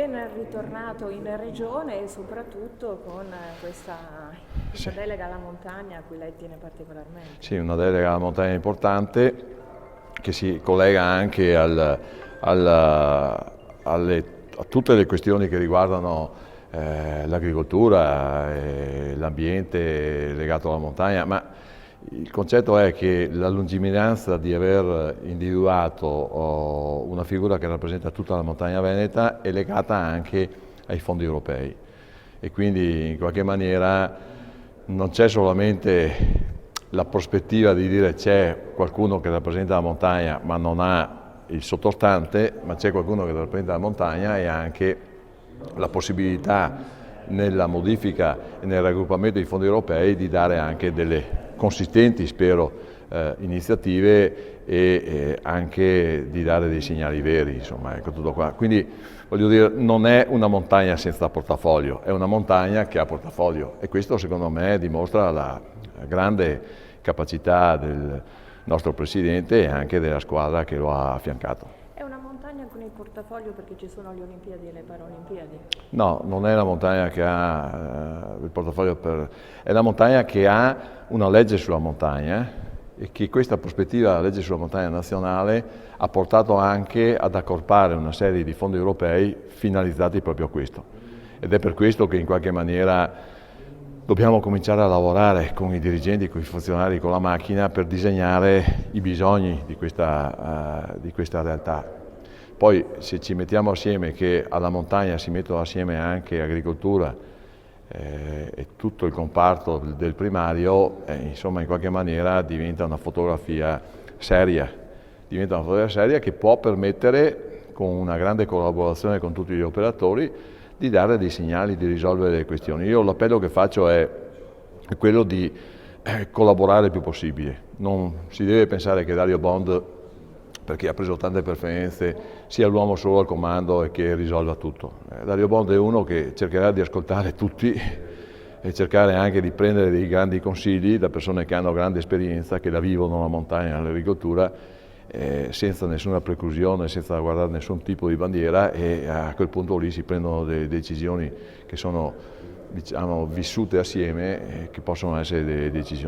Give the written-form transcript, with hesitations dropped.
ben ritornato in regione e soprattutto con questa delega alla montagna a cui lei tiene particolarmente. Sì, una delega alla montagna importante che si collega anche a tutte le questioni che riguardano l'agricoltura e l'ambiente legato alla montagna, ma il concetto è che la lungimiranza di aver individuato una figura che rappresenta tutta la montagna veneta è legata anche ai fondi europei e quindi in qualche maniera non c'è solamente la prospettiva di dire c'è qualcuno che rappresenta la montagna ma non ha il sottostante, ma c'è qualcuno che rappresenta la montagna e anche la possibilità nella modifica e nel raggruppamento dei fondi europei di dare anche delle consistenti, spero, iniziative e anche di dare dei segnali veri, insomma, ecco tutto qua. Quindi voglio dire, non è una montagna senza portafoglio, è una montagna che ha portafoglio e questo secondo me dimostra la grande capacità del nostro Presidente e anche della squadra che lo ha affiancato. È una montagna con il portafoglio perché ci sono le Olimpiadi e le Paralimpiadi? No, non è la montagna che ha il portafoglio è la montagna che ha una legge sulla montagna e che questa prospettiva della legge sulla montagna nazionale ha portato anche ad accorpare una serie di fondi europei finalizzati proprio a questo. Ed è per questo che in qualche maniera dobbiamo cominciare a lavorare con i dirigenti, con i funzionari, con la macchina per disegnare i bisogni di questa realtà. Poi se ci mettiamo assieme che alla montagna si mettono assieme anche agricoltura e tutto il comparto del primario, insomma in qualche maniera diventa una fotografia seria. Diventa una fotografia seria che può permettere, con una grande collaborazione con tutti gli operatori, di dare dei segnali, di risolvere le questioni. Io l'appello che faccio è quello di collaborare il più possibile. Non si deve pensare che Dario Bond, perché ha preso tante preferenze, sia l'uomo solo al comando e che risolva tutto. Dario Bond è uno che cercherà di ascoltare tutti e cercare anche di prendere dei grandi consigli da persone che hanno grande esperienza, che la vivono la montagna e l'agricoltura, senza nessuna preclusione, senza guardare nessun tipo di bandiera e a quel punto lì si prendono delle decisioni che sono, diciamo, vissute assieme e che possono essere delle decisioni